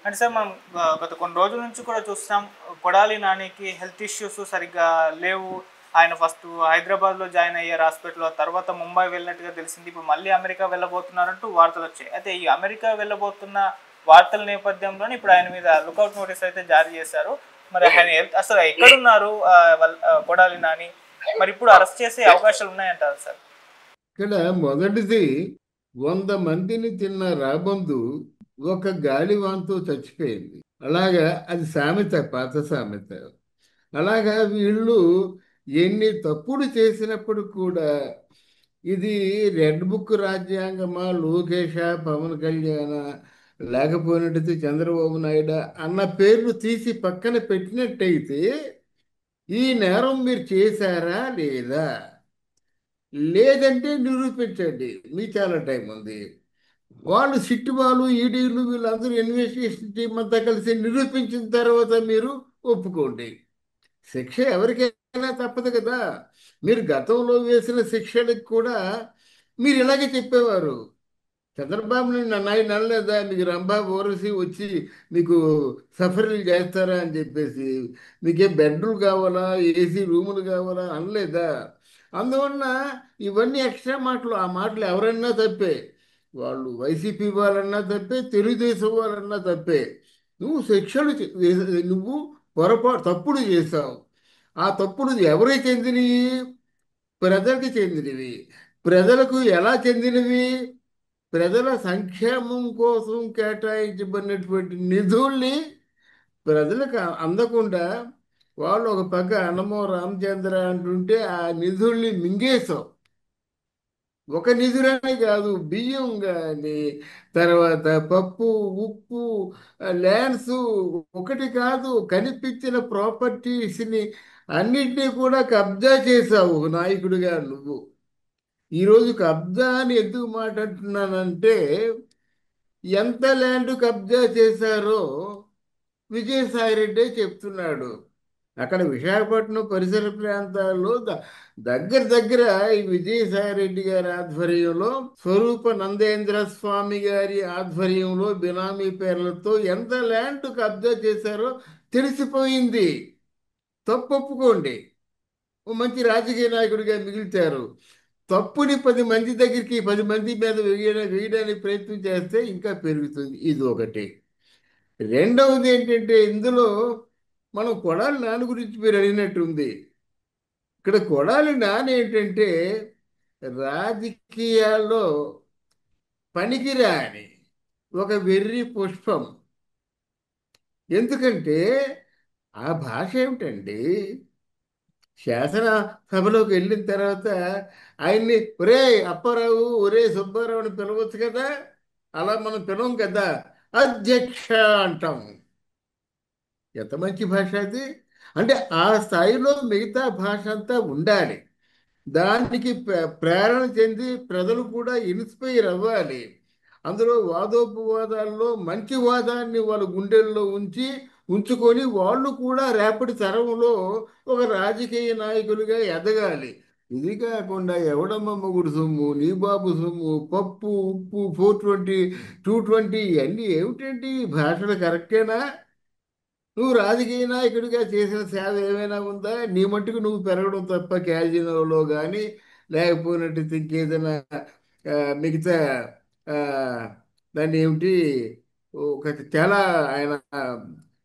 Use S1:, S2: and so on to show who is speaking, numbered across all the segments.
S1: అంటే సార్ మనం గత కొన్ని రోజుల నుంచి కూడా చూస్తున్నాం. కొడాలి నానికి హెల్త్ ఇష్యూస్ సరిగ్గా లేవు. ఆయన ఫస్ట్ హైదరాబాద్లో జాయిన్ అయ్యారు హాస్పిటల్లో. తర్వాత ముంబై వెళ్ళినట్టుగా తెలిసింది. ఇప్పుడు మళ్ళీ అమెరికా వెళ్ళబోతున్నారంటూ వార్తలు వచ్చాయి. అయితే ఈ అమెరికా వెళ్ళబోతున్న వార్తల నేపథ్యంలోనే ఇప్పుడు ఆయన మీద లుకౌట్ నోటీస్ అయితే జారీ చేశారు. మరి ఆయన అసలు ఎక్కడున్నారు కొడాలి నాని? మరి ఇప్పుడు అరెస్ట్ చేసే అవకాశాలు ఉన్నాయంటారు సార్?
S2: ఇక్కడ మొదటిది 100 మందిని తిన్న రాబందు ఒక గాలివాంతో చచ్చిపోయింది. అలాగా అది సామెత, పాత సామెత. అలాగా వీళ్ళు ఎన్ని తప్పులు చేసినప్పుడు కూడా ఇది రెడ్ బుక్ రాజ్యాంగమా, లోకేష, పవన్ కళ్యాణ, లేకపోయినట్టయితే చంద్రబాబు నాయుడు అన్న పేర్లు తీసి పక్కన పెట్టినట్టయితే ఈ నేరం మీరు చేశారా లేదా, లేదంటే నిరూపించండి, మీ చాలా టైం ఉంది. వాళ్ళు సిట్టు వాళ్ళు, ఈడీలు వీళ్ళందరూ ఇన్వెస్టిగేషన్ టీం అంతా కలిసి నిరూపించిన తర్వాత మీరు ఒప్పుకోండి. శిక్ష ఎవరికైనా తప్పదు కదా. మీరు గతంలో వేసిన శిక్షలకు కూడా మీరు ఇలాగే చెప్పేవారు. చంద్రబాబు నాయుడు అనలేదా మీకు రంభా ఊరసి వచ్చి మీకు సఫరీలు చేస్తారా అని చెప్పేసి, మీకేం బెడ్రూమ్ కావాలా, ఏసీ రూములు కావాలా అనలేదా? అందువలన ఇవన్నీ ఎక్స్ట్రా మాటలు. ఆ మాటలు ఎవరన్నా తప్పే, వాళ్ళు వైసీపీ వాళ్ళన్నా తప్పే, తెలుగుదేశం వాళ్ళన్నా తప్పే. నువ్వు శిక్షలు నువ్వు పొరపాటు తప్పుడు చేశావు. ఆ తప్పుడు ఎవరికి చెందినవి? ప్రజలకు చెందినవి. ప్రజలకు ఎలా చెందినవి? ప్రజల సంక్షేమం కోసం కేటాయించబడినటువంటి నిధుల్ని ప్రజలకు అందకుండా వాళ్ళు ఒక పక్క అన్నమో రామచంద్ర అంటుంటే ఆ నిధుల్ని మింగేశాం. ఒక నిధులనే కాదు, బియ్యం కానీ, తర్వాత పప్పు, ఉప్పు, ల్యాండ్స్, ఒకటి కాదు కనిపించిన ప్రాపర్టీస్ని అన్నిటినీ కూడా కబ్జా చేశావు నాయకుడిగా నువ్వు. ఈరోజు కబ్జా అని ఎందుకు మాట్లాడుతున్నానంటే, ఎంత ల్యాండ్ కబ్జా చేశారో విజయసాయిరెడ్డే చెప్తున్నాడు. అక్కడ విశాఖపట్నం పరిసర ప్రాంతాల్లో దగ్గర దగ్గర ఈ విజయసాయిరెడ్డి గారి ఆధ్వర్యంలో, స్వరూప నందేంద్ర స్వామి గారి ఆధ్వర్యంలో బినామీ పేర్లతో ఎంత ల్యాండ్ కబ్జా చేశారో తెలిసిపోయింది. తప్పు ఒప్పుకోండి, ఓ మంచి రాజకీయ నాయకుడిగా మిగులుతారు. తప్పుని 10 మంది దగ్గరికి, 10 మంది మీద వేయడానికి ప్రయత్నం చేస్తే ఇంకా పెరుగుతుంది. ఇది ఒకటి. రెండవది ఏంటంటే, ఇందులో మనం కొడాలి నాని గురించి మీరు అడిగినట్టుంది. ఇక్కడ కొడాలి నాని ఏంటంటే రాజకీయాల్లో పనికిరాని ఒక వెర్రి పుష్పం. ఎందుకంటే ఆ భాష ఏమిటండి? శాసన సభలోకి వెళ్ళిన తర్వాత ఆయన్ని ఒరే అప్పారావు, ఒరే సుబ్బారావు అని పిలవచ్చు కదా. అలా మనం పిలవం కదా, అధ్యక్ష అంటాం. ఎంత మంచి భాష అది! అంటే ఆ స్థాయిలో మిగతా భాష అంతా ఉండాలి. దానికి ప్రేరణ చెంది ప్రజలు కూడా ఇన్స్పైర్ అవ్వాలి. అందులో వాదోపవాదాల్లో మంచి వాదాన్ని వాళ్ళ గుండెల్లో ఉంచుకొని వాళ్ళు కూడా రేపటి తరంలో ఒక రాజకీయ నాయకులుగా ఎదగాలి. ఇది కాకుండా ఎవడమ్మ మొగుడు సొమ్ము, నీ బాబు సొమ్ము, పప్పు ఉప్పు 420 220 ఇవన్నీ ఏమిటండి? ఈ భాషలు కరెక్టేనా? నువ్వు రాజకీయ నాయకుడిగా చేసిన సేవ ఏమైనా ఉందా? నీ మట్టుకు నువ్వు పెరగడం తప్ప క్యాజినోలో కానీ, లేకపోయినట్టు ఇంకేదైనా ఆ, మిగతా ఆ, దాన్ని ఏమిటి, ఒక చాలా ఆయన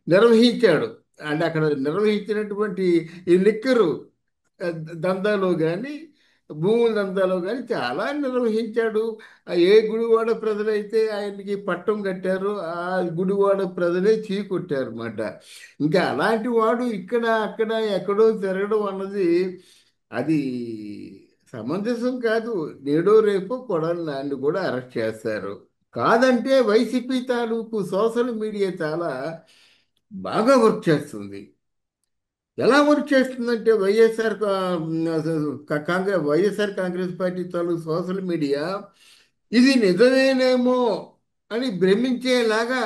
S2: నిర్వహించాడు. అంటే అక్కడ నిర్వహించినటువంటి ఈ లిక్కరు దందాలో కానీ, భూముల దందాలో కానీ చాలా నిర్వహించాడు. ఏ గుడివాడ ప్రజలైతే ఆయనకి పట్టం కట్టారో ఆ గుడివాడ ప్రజలే చీకొట్టారు అన్నమాట. ఇంకా అలాంటి వాడు ఇక్కడ అక్కడ ఎక్కడో తిరగడం అన్నది అది సమంజసం కాదు. నేడో రేపో కొడాలి నాన్ని కూడా అరెస్ట్ చేస్తారు. కాదంటే వైసీపీ తాలూకు సోషల్ మీడియా చాలా బాగా వర్క్ చేస్తుంది. ఎలా వర్క్ చేస్తుందంటే వైఎస్ఆర్ కాంగ్రెస్ పార్టీ తాలూకు సోషల్ మీడియా ఇది నిజమేనేమో అని భ్రమించేలాగా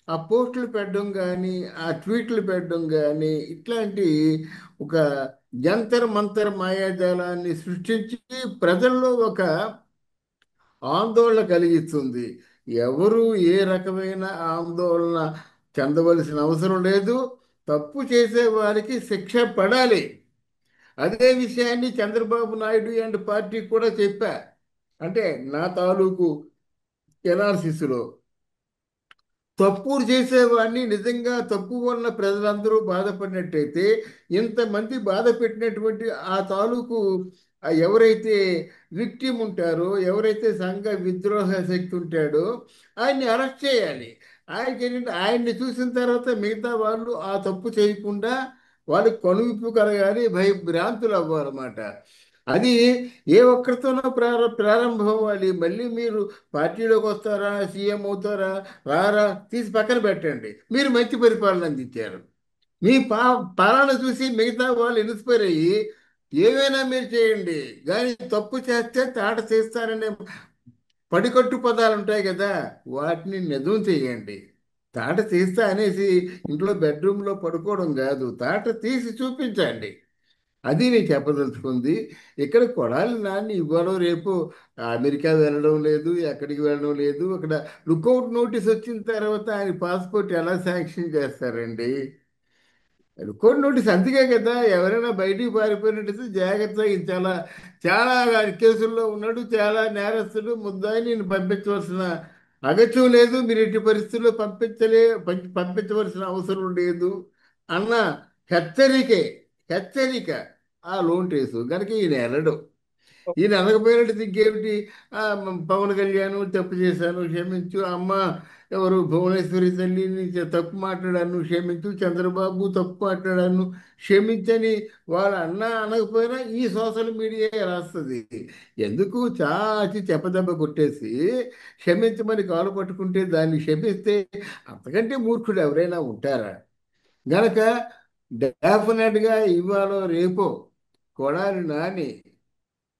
S2: ఆ పోస్టులు పెట్టడం కానీ, ఆ ట్వీట్లు పెట్టడం కానీ, ఇట్లాంటి ఒక జంతర్ మంతర్ మాయాజాలాన్ని సృష్టించి ప్రజల్లో ఒక ఆందోళన కలిగిస్తుంది. ఎవరు ఏ రకమైన ఆందోళన చెందవలసిన అవసరం లేదు. తప్పు చేసే వారికి శిక్ష పడాలి. అదే విషయాన్ని చంద్రబాబు నాయుడు అండ్ పార్టీ కూడా చెప్పా. అంటే నా తాలూకు ఎనాలిసిస్లో తప్పులు చేసేవాడిని నిజంగా తప్పు వల్ల ప్రజలందరూ బాధపడినట్టయితే, ఇంతమంది బాధ పెట్టినటువంటి ఆ తాలూకు ఎవరైతే విక్టిమ్ ఉంటారో, ఎవరైతే సంఘ విద్రోహ శక్తి ఉంటాడో ఆయన్ని అరెస్ట్ చేయాలి. ఆయనకి ఏంటంటే ఆయన్ని చూసిన తర్వాత మిగతా వాళ్ళు ఆ తప్పు చేయకుండా వాళ్ళకి కనువిప్పు కలగాలి, భయభ్రాంతులు అవ్వాలన్నమాట. అది ఏ ఒక్కరితోనో ప్రారంభం అవ్వాలి. మళ్ళీ మీరు పార్టీలోకి వస్తారా, సీఎం అవుతారా, రారా తీసి పక్కన పెట్టండి. మీరు మంచి పరిపాలన అందించారు. మీ పాలన చూసి మిగతా వాళ్ళు ఇన్స్పైర్ అయ్యి ఏమైనా మీరు చేయండి, కానీ తప్పు చేస్తే తాట చేస్తారనే పడికట్టు పదాలు ఉంటాయి కదా, వాటిని నిజం చేయండి. తాట తీస్తా అనేసి ఇంట్లో బెడ్రూమ్లో పడుకోవడం కాదు, తాట తీసి చూపించండి. అది నేను చెప్పదలుచుకుంది. ఇక్కడ కొడాలి నాని ఇవ్వడం రేపు అమెరికా వెళ్ళడం లేదు, ఎక్కడికి వెళ్ళడం లేదు. అక్కడ లుకౌట్ నోటీస్ వచ్చిన తర్వాత ఆయన పాస్పోర్ట్ ఎలా శాంక్షన్ చేస్తారండి? లుకౌట్ నోటీస్ అందుకే కదా, ఎవరైనా బయటికి పారిపోయినట్టయితే జాగ్రత్తగా, ఇది చాలా చాలా కేసుల్లో ఉన్నాడు, చాలా నేరస్తుడు, ముద్దాయి నేను పంపించవలసిన అగత్యం లేదు, మీరు ఎట్టి పరిస్థితుల్లో పంపించవలసిన అవసరం లేదు అన్న హెచ్చరికే, హెచ్చరిక ఆ లోన్ కేసు కనుక ఈయన వెళ్ళడు. ఈయన అనకపోయినట్టు ఇంకేమిటి? పవన్ కళ్యాణ్ తప్పు చేశాను క్షమించు, అమ్మ ఎవరు భువనేశ్వరి తల్లిని తప్పు మాట్లాడాను క్షమించు, చంద్రబాబు తప్పు మాట్లాడాను క్షమించని వాళ్ళు అన్నా అనకపోయినా ఈ సోషల్ మీడియా రాస్తుంది. ఎందుకు చాచి చెప్పదెబ్బ కొట్టేసి క్షమించమని కాలు పట్టుకుంటే దాన్ని క్షమిస్తే అంతకంటే మూర్ఖుడు ఎవరైనా ఉంటారా? గనక డెఫినెట్గా ఇవాళ రేపో కొడాలి నాని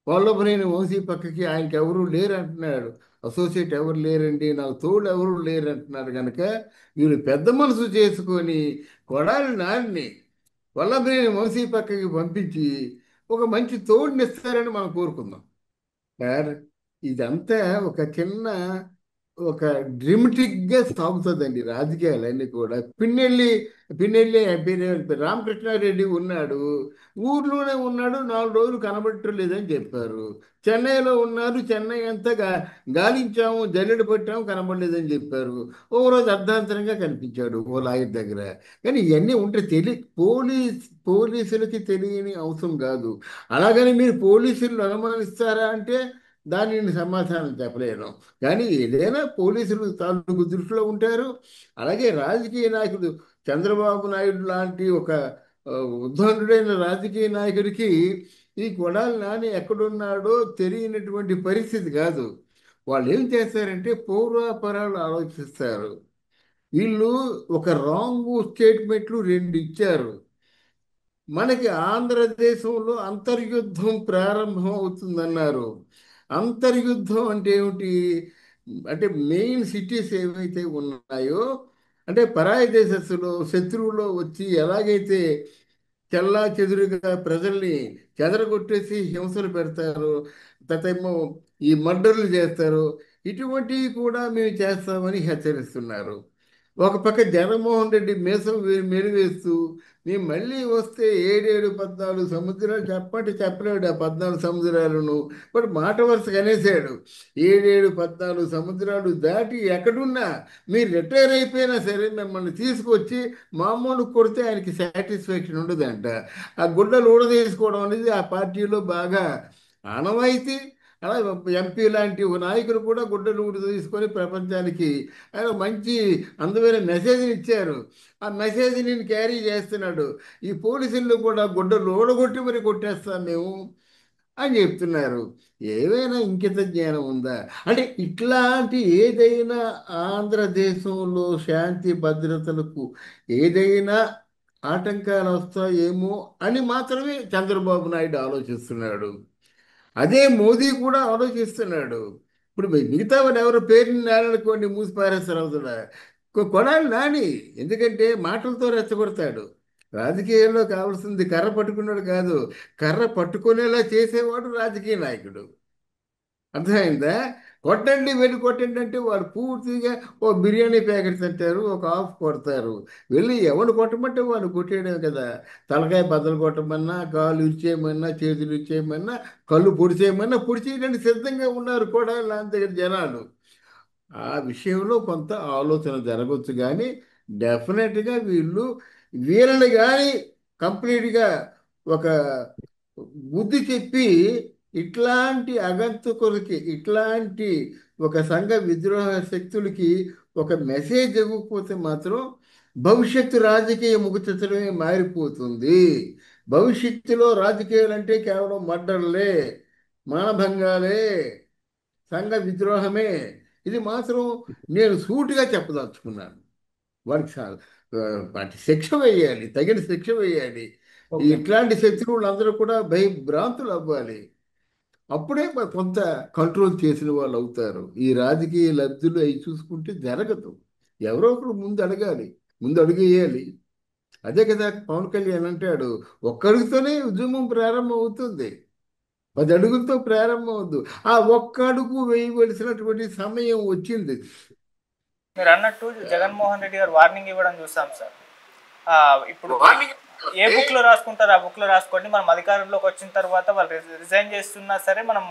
S2: వల్లభనేని వంశీ పక్కకి ఆయనకి ఎవరు లేరు అంటున్నాడు. అసోసియేట్ ఎవరు లేరండి, నాకు తోడు ఎవరు లేరు అంటున్నారు. కనుక వీళ్ళు పెద్ద మనసు చేసుకొని కొడాలి నాన్ని వల్లభనేని వంశీ పక్కకి పంపించి ఒక మంచి తోడుని ఇస్తారని మనం కోరుకుందాం. సార్, ఇదంతా ఒక చిన్న ఒక డ్రిమటిక్గా సాగుతుందండి రాజకీయాలన్నీ కూడా. పిన్నెల్లి రామకృష్ణారెడ్డి ఉన్నాడు, ఊర్లోనే ఉన్నాడు, 4 రోజులు కనబడటం లేదని చెప్పారు. చెన్నైలో ఉన్నారు, చెన్నై అంతా గాలించాము, జల్లెడ పట్టాము, కనబడలేదని చెప్పారు. ఓ రోజు అర్ధాంతరంగా కనిపించాడు ఓ లాయర్ దగ్గర. కానీ ఇవన్నీ ఉంటే పోలీసులకి తెలియని అవసరం కాదు. అలాగని మీరు పోలీసులను అనుమానిస్తారా అంటే దాన్ని నేను సమాధానం చెప్పలేను. కానీ ఏదైనా పోలీసులు తాలూకు దృష్టిలో ఉంటారు. అలాగే రాజకీయ నాయకుడు చంద్రబాబు నాయుడు లాంటి ఒక ఆ, ఉద్దండుడైన రాజకీయ నాయకుడికి ఈ కొడాలి నాని ఎక్కడున్నాడో తెలియనటువంటి పరిస్థితి కాదు. వాళ్ళు ఏం చేస్తారంటే పౌరాపరాలు ఆలోచిస్తారు. వీళ్ళు ఒక రాంగ్ స్టేట్మెంట్లు 2 ఇచ్చారు. మనకి ఆంధ్రదేశంలో అంతర్యుద్ధం ప్రారంభం అవుతుందన్నారు. అంతర్యుద్ధం అంటే ఏమిటి? అంటే మెయిన్ సిటీస్ ఏవైతే ఉన్నాయో, అంటే పరాయి దేశస్తులు శత్రువులో వచ్చి ఎలాగైతే చెల్లా చెదురుగా ప్రజల్ని చెదరగొట్టేసి హింసలు పెడతారు, తతేమో ఈ మర్డర్లు చేస్తారు, ఇటువంటివి కూడా మేము చేస్తామని హెచ్చరిస్తున్నారు. ఒక పక్క జగన్మోహన్ రెడ్డి మీసం మెలివేస్తూ మేము మళ్ళీ వస్తే 7 14 సముద్రాలు చెప్పంటే చెప్పలేడు ఆ 14 సముద్రాలను. బట్ మాట వరుసగా అనేసాడు. 7 14 సముద్రాలు దాటి ఎక్కడున్నా మీరు రిటైర్ అయిపోయినా సరే మిమ్మల్ని తీసుకొచ్చి మామూలు కొడితే ఆయనకి సాటిస్ఫాక్షన్ ఉండదంట. ఆ గుడ్డలు ఊడదీసుకోవడం అనేది ఆ పార్టీలో బాగా ఆనవాయితీ. అలా ఎంపీ లాంటి ఓ నాయకులు కూడా గుడ్డలు ఊడి తీసుకొని ప్రపంచానికి ఆయన మంచి అందమైన మెసేజ్ని ఇచ్చారు. ఆ మెసేజ్ నేను క్యారీ చేస్తున్నాడు. ఈ పోలీసుల్లో కూడా గుడ్డలు ఊడగొట్టి మరి కొట్టేస్తాం మేము అని చెప్తున్నారు. ఏవైనా ఇంకిత జ్ఞానం ఉందా? అంటే ఇట్లాంటి ఏదైనా ఆంధ్రదేశంలో శాంతి భద్రతలకు ఏదైనా ఆటంకాలు వస్తాయేమో అని మాత్రమే చంద్రబాబు నాయుడు ఆలోచిస్తున్నాడు. అదే మోదీ కూడా ఆలోచిస్తున్నాడు. ఇప్పుడు మిగతా వాళ్ళు ఎవరు పేరుని నేలనుకోండి మూసి పారేస్తారు అవుతున్న కొడాలి నాని. ఎందుకంటే మాటలతో రెచ్చగొడతాడు. రాజకీయాల్లో కావాల్సింది కర్ర పట్టుకున్నాడు కాదు, కర్ర పట్టుకునేలా చేసేవాడు రాజకీయ నాయకుడు. అర్థమైందా? కొట్టండి వెళ్ళి కొట్టండి అంటే వాడు పూర్తిగా ఓ బిర్యానీ ప్యాకెట్ తింటారు, ఒక హాఫ్ కొడతారు. వెళ్ళి ఎవడు కొట్టమంటే వాడు కొట్టేయడం కదా. తలకాయ బద్దలు కొట్టమన్నా, కాళ్ళు ఇచ్చేయమన్నా, చేతులు ఇచ్చేయమన్నా, కళ్ళు పొడిచేయమన్నా పొడిచేయడానికి సిద్ధంగా ఉన్నారు కూడా లాంటి దగ్గర జనాలు. ఆ విషయంలో కొంత ఆలోచన జరగవచ్చు కానీ డెఫినెట్గా వీళ్ళని కానీ కంప్లీట్గా ఒక బుద్ధి చెప్పి ఇట్లాంటి అగంతకులకి, ఇట్లాంటి ఒక సంఘ విద్రోహ శక్తులకి ఒక మెసేజ్ ఇవ్వకపోతే మాత్రం భవిష్యత్తు రాజకీయ ముఖచిత్రమే మారిపోతుంది. భవిష్యత్తులో రాజకీయాలు అంటే కేవలం మర్డర్లే, మానభంగాలే, సంఘ విద్రోహమే. ఇది మాత్రం నేను సూటిగా చెప్పదలుచుకున్నాను. వాడికి వాటి శిక్ష వేయాలి, తగిన శిక్ష వేయాలి.
S1: ఓకే.
S2: ఇట్లాంటి శత్రువులు అందరూ కూడా భయభ్రాంతులు అవ్వాలి. అప్పుడే కొంత కంట్రోల్ చేసిన వాళ్ళు అవుతారు. ఈ రాజకీయ లబ్ధులు అవి చూసుకుంటే జరగదు. ఎవరో ఒకరు ముందు అడగాలి, ముందు అడుగు వేయాలి. అదే కదా పవన్ కళ్యాణ్ అంటాడు, ఒక్కడితోనే ఉద్యమం ప్రారంభం అవుతుంది, 10 అడుగులతో ప్రారంభం అవద్దు. ఆ ఒక్క అడుగు వేయవలసినటువంటి సమయం వచ్చింది.
S1: మీరు అన్నట్టు జగన్మోహన్ రెడ్డి గారు వార్నింగ్ ఇవ్వడం చూసాం సార్. ఇప్పుడు ఏ బుక్ లో రాసుకుంటారు ఆ బుక్ లో రాసుకోండి, మనం అధికారంలోకి వచ్చిన తర్వాత వాళ్ళు రిజైన్ చేస్తున్నా సరే మనం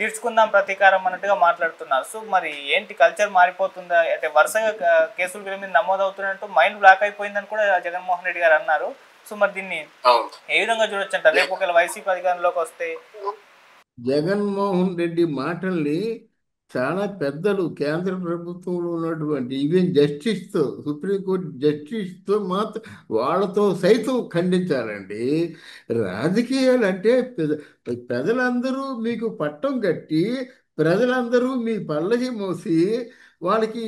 S1: తీర్చుకుందాం ప్రతీకారం అన్నట్టుగా మాట్లాడుతున్నారు. సో మరి ఏంటి కల్చర్ మారిపోతుందా అంటే వరుసగా కేసులు వీళ్ళ మీద నమోదవుతున్నట్టు మైండ్ బ్లాక్ అయిపోయిందని కూడా జగన్మోహన్ రెడ్డి గారు అన్నారు. సో మరి దీన్ని ఏ విధంగా చూడొచ్చు అంటారు రేపు ఒకవేళ వైసీపీ అధికారంలోకి వస్తే?
S2: జగన్మోహన్ రెడ్డి మాటల్ని చాలా పెద్దలు కేంద్ర ప్రభుత్వంలో ఉన్నటువంటి ఈవెన్ జస్టిస్తో, సుప్రీంకోర్టు జస్టిస్తో మాత్రం వాళ్ళతో సైతం ఖండించాలండి. రాజకీయాలు అంటే ప్రజలందరూ మీకు పట్టం కట్టి, ప్రజలందరూ మీ పల్లకి మోసి, వాళ్ళకి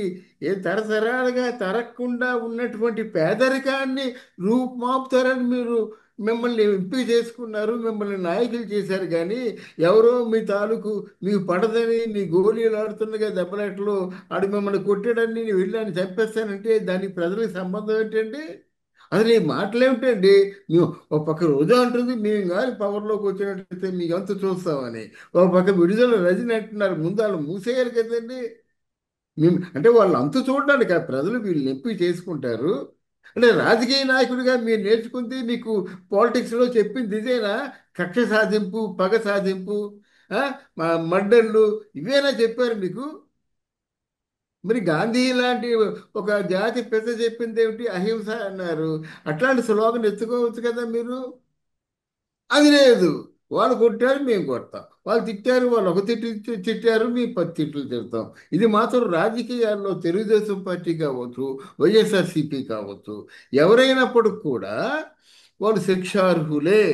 S2: ఏ తరతరాలుగా తరగకుండా ఉన్నటువంటి పేదరికాన్ని రూపుమాపుతారని మిమ్మల్ని ఎంపిక చేసుకున్నారు, మిమ్మల్ని నాయకులు చేశారు. కానీ ఎవరో మీ తాలూకు మీకు పడదని మీ గోళీలు ఆడుతుండగా దెబ్బలాటలో ఆడు మిమ్మల్ని కొట్టాడని నేను వెళ్ళాను చంపేస్తానంటే దానికి ప్రజలకు సంబంధం ఏంటండి? అసలు ఈ మాటలు ఏమిటండి? మేము ఒక పక్క రోజా అంటుంది మేము కానీ పవర్లోకి వచ్చినట్లయితే మీకు అంత చూస్తామని, ఒక పక్క విడుదల రజని అంటున్నారు. ముందు వాళ్ళు మూసేయాలి కదండి. మేము అంటే వాళ్ళు అంతు చూడడానికి ఆ ప్రజలు వీళ్ళు ఎంపిక చేసుకుంటారు. అంటే రాజకీయ నాయకుడిగా మీరు నేర్చుకుంది, మీకు పాలిటిక్స్లో చెప్పింది ఇదేనా? కక్ష సాధింపు, పగ సాధింపు, ఆ, మర్డర్లు, ఇవేనా చెప్పారు మీకు? మరి గాంధీ లాంటి ఒక జాతి పెద్ద చెప్పింది ఏమిటి? అహింస అన్నారు. అట్లాంటి స్లోగన్ ఎత్తుకోవచ్చు కదా మీరు. అది లేదు. వాళ్ళు కొట్టారు మేము కొడతాం, వాళ్ళు తిట్టారు వాళ్ళు ఒక తిట్టారు మేము 10 తిట్లు తిడతాం. ఇది మాత్రం రాజకీయాల్లో తెలుగుదేశం పార్టీ కావచ్చు, వైఎస్ఆర్సీపీ కావచ్చు, ఎవరైనప్పటికి కూడా వాళ్ళు శిక్షార్హులే.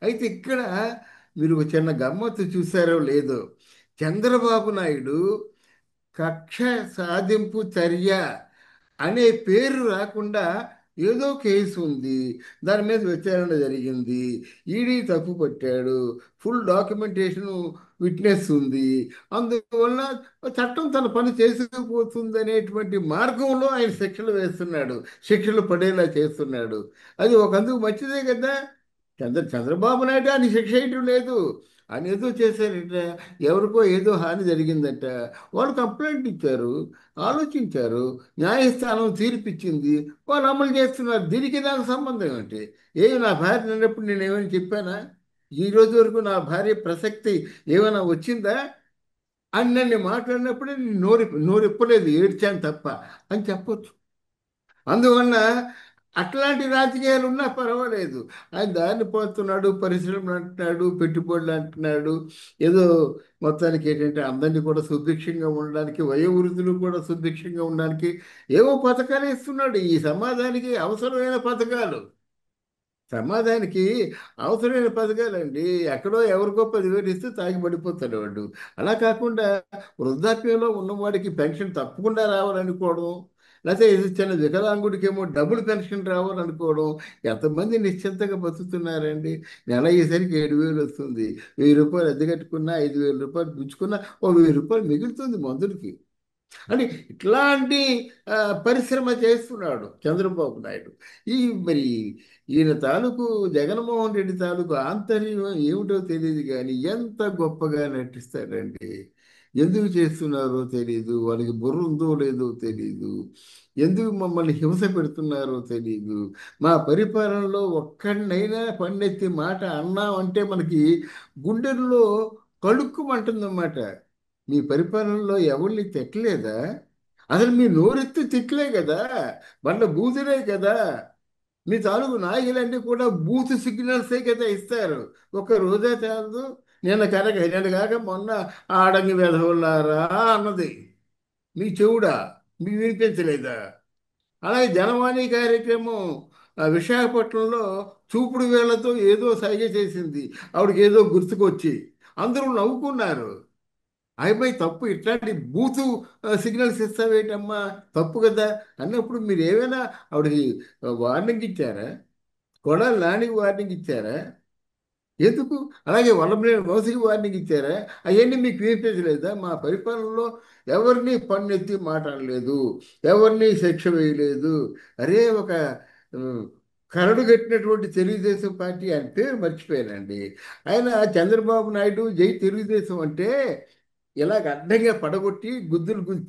S2: అయితే ఇక్కడ మీరు ఒక చిన్న గమ్మత్తు చూసారో లేదో, చంద్రబాబు నాయుడు కక్ష సాధింపు చర్య అనే పేరు రాకుండా ఏదో కేసు ఉంది, దాని మీద విచారణ జరిగింది, ఈడీ తప్పు పట్టాడు, ఫుల్ డాక్యుమెంటేషన్, విట్నెస్ ఉంది, అందువల్ల చట్టం తన పని చేసుకుపోతుంది అనేటువంటి మార్గంలో ఆయన శిక్షలు వేస్తున్నాడు, శిక్షలు పడేలా చేస్తున్నాడు. అది ఒకందుకు మంచిదే కదా. చంద్రబాబు నాయుడు అని శిక్ష వేయటం లేదు, ఆయన ఏదో చేశారట, ఎవరికో ఏదో హాని జరిగిందట, వాళ్ళు కంప్లైంట్ ఇచ్చారు, ఆలోచించారు, న్యాయస్థానం తీర్పిచ్చింది, వాళ్ళు అమలు చేస్తున్నారు. దీనికి నాకు సంబంధం ఏంటి? నా భార్య అన్నప్పుడు నేను ఏమైనా చెప్పానా? ఈ రోజు వరకు నా భార్య ప్రసక్తి ఏమైనా వచ్చిందా? అని నన్ను మాట్లాడినప్పుడే నేను నోరెప్పలేదు, ఏడ్చాను తప్ప అని చెప్పొచ్చు. అందువల్ల అట్లాంటి రాజకీయాలు ఉన్నా పర్వాలేదు. ఆయన దారిని పోతున్నాడు, పరిశ్రమలు అంటున్నాడు, పెట్టుబడులు అంటున్నాడు, ఏదో మొత్తానికి ఏంటంటే అందరినీ కూడా సుభిక్షంగా ఉండడానికి, వయోవృద్ధులు కూడా సుభిక్షంగా ఉండడానికి ఏవో పథకాలు ఇస్తున్నాడు. ఈ సమాజానికి అవసరమైన పథకాలు, సమాజానికి అవసరమైన పథకాలండి. ఎక్కడో ఎవరికో 10,000 ఇస్తే తాగి పడిపోతాడు వాడు. అలా కాకుండా వృద్ధాప్యంలో ఉన్నవాడికి పెన్షన్ తప్పకుండా రావాలనుకోవడం, లేకపోతే ఇది చిన్న వికలాంగుడికి ఏమో డబుల్ పెన్షన్ రావాలనుకోవడం. ఎంతమంది నిశ్చింతగా బతుకుతున్నారండి? నెల అయ్యేసరికి 7,000 వస్తుంది, 1,000 రూపాయలు అద్దె కట్టుకున్నా, 5,000 రూపాయలు పుచ్చుకున్నా ఓ 1,000 రూపాయలు మిగులుతుంది మందులకి. అని ఇట్లాంటి ఆ, పరిశ్రమ చేస్తున్నాడు చంద్రబాబు నాయుడు. ఈ మరి ఈయన తాలూకు జగన్మోహన్ రెడ్డి తాలూకు ఆంతర్యం ఏమిటో తెలియదు కానీ ఎంత గొప్పగా నటిస్తాడండి. ఎందుకు చేస్తున్నారో తెలీదు, వాళ్ళకి బుర్ర ఉందో లేదో తెలీదు, ఎందుకు మమ్మల్ని హింస పెడుతున్నారో తెలీదు. మా పరిపాలనలో ఒక్కడినైనా పన్నెత్తి మాట అన్నామంటే మనకి గుండెల్లో కలుక్కుమంటుందన్నమాట. మీ పరిపాలనలో ఎవరిని తిట్టలేదా? అసలు మీ నోరెత్తి తిట్టలే కదా, వాళ్ళ బూతులే కదా. మీ తాలూకు నాయకులన్నీ కూడా బూత్ సిగ్నల్సే కదా ఇస్తారు. ఒక రోజే చాలదు. నేను కాక మొన్న ఆడంగి వెధవులారా అన్నది మీ చెవుడా, మీ వినిపించలేదా? అలాగే జనవాణి కార్యక్రమం విశాఖపట్నంలో చూపుడు వేళ్లతో ఏదో సైగ చేసింది. ఆవిడకి ఏదో గుర్తుకొచ్చి అందరూ నవ్వుకున్నారు. అయిపోయి తప్పు, ఇట్లాంటి బూతు సిగ్నల్స్ ఇస్తావేంటమ్మా, తప్పు కదా అన్నప్పుడు మీరు ఏమైనా ఆవిడకి వార్నింగ్ ఇచ్చారా? కొడాలి నానికి వార్నింగ్ ఇచ్చారా? ఎందుకు? అలాగే వల్లభనేని వంశీకి వార్నింగ్ ఇచ్చారా? అవన్నీ మీకు వినిపించలేదా? మా పరిపాలనలో ఎవరిని పన్నెత్తి మాట్లాడలేదు, ఎవరిని శిక్ష వేయలేదు. అరే ఒక ఉమ్, కరడు కట్టినటువంటి తెలుగుదేశం పార్టీ, ఆయన పేరు మర్చిపోయానండి. ఆయన చంద్రబాబు నాయుడు జై తెలుగుదేశం అంటే ఇలాగ అడ్డంగా పడగొట్టి గుద్దులు గుద్దు